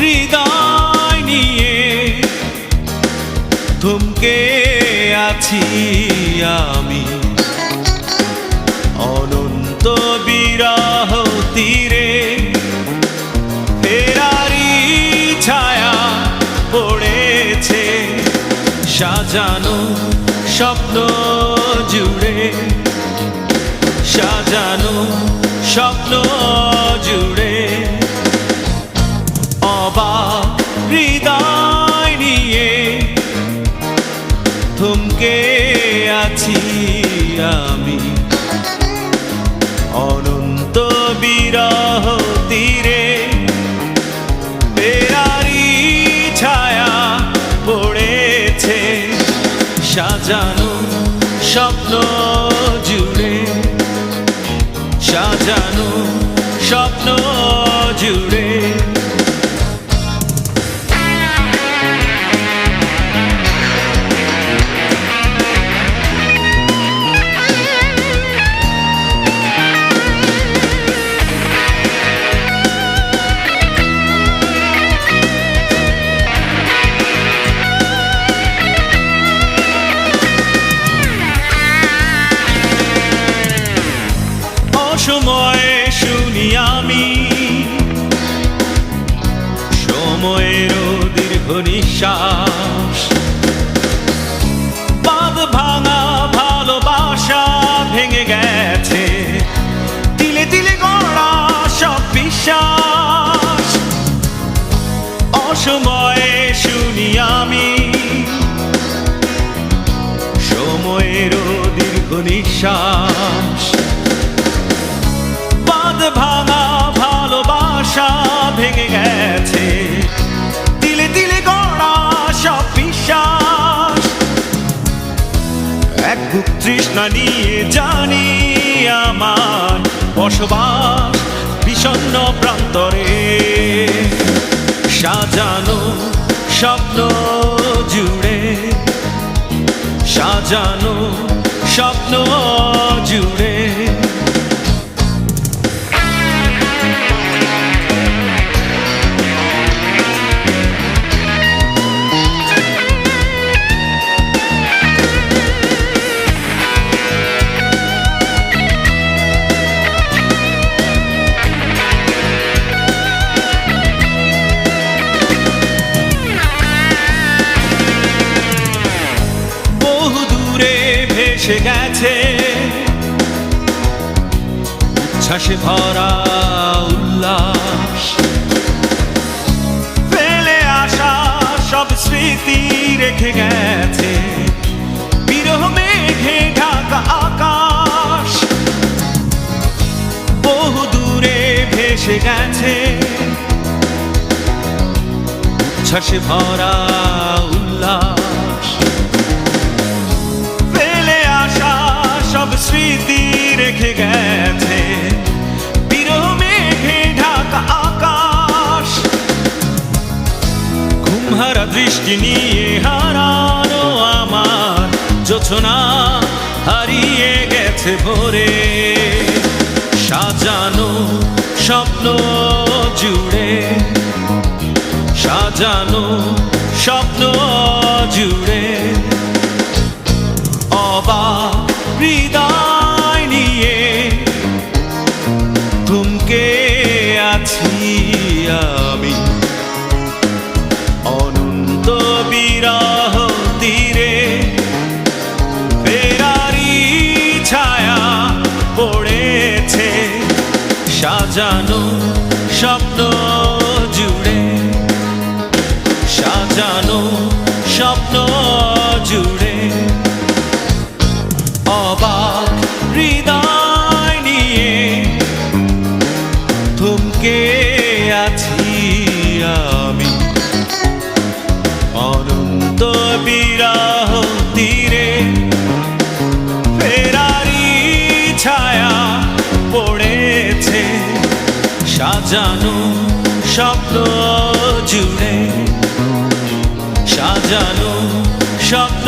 হৃদয় নিয়ে থমকে আছি আমি অনন্ত বিরহ তীরে। ফেরারি ছায়া পড়েছে সাজানো স্বপ্ন জুড়ে, সাজানো স্বপ্ন জুড়ে। অবাক হৃদয় নিয়ে থমকে আছি আমি অনন্ত বিরহ তীরে। ফেরারি ছায়া পড়েছে সাজানো স্বপ্ন জুড়ে, সাজানো স্বপ্ন জুড়ে। সময়ে শুনি আমি সময়েরও দীর্ঘ নিঃশ্বাস, বাঁধ ভাঙা ভালোবাসা ভেঙে গেছে তিলে তিলে গড়া সব বিশ্বাস। অসময়ে শুনি আমি সময়েরও দীর্ঘ নিঃশ্বাস, ভাঙা ভালোবাসা ভেঙে গেছে তিলে তিলে গড়া সব বিশ্বাস। এক বুক তৃষ্ণা নিয়ে জানি আমার বসবাস বিষণ্ণ প্রান্তরে, সাজানো স্বপ্ন জুড়ে, সাজানো স্বপ্ন জুড়ে। ভেসে গেছে উচ্ছ্বাসে ভরা উল্লাস, ফেলে আসা সব স্মৃতি রেখে গেছে বিরহ মেঘে ঢাকা আকাশ। বহু দূরে ভেসে গেছে উচ্ছ্বাসে ভরা উল্লাস, সব স্মৃতি রেখে গেছে বিরহ মেঘে ঢাকা আকাশ। ঘুমহারা দৃষ্টি নিয়ে হারানো আমার জোছনা হারিয়ে গেছে ভোরে, সাজানো স্বপ্ন জুড়ে, সাজানো স্বপ্ন জুড়ে। অবাক হৃদয় নিয়ে থমকে আছি আমি অনন্ত বিরহ তীরে। ফেরারি ছায়া পড়েছে সাজানো স্বপ্ন জুড়ে, সাজানো স্বপ্ন জুড়ে। অবাক হৃদয় নিয়ে থমকে আছি আমি অনন্ত বিরহ তীরে। ফেরারি ছায়া পড়েছে সাজানো স্বপ্ন জুড়ে, সাজানো স্বপ্ন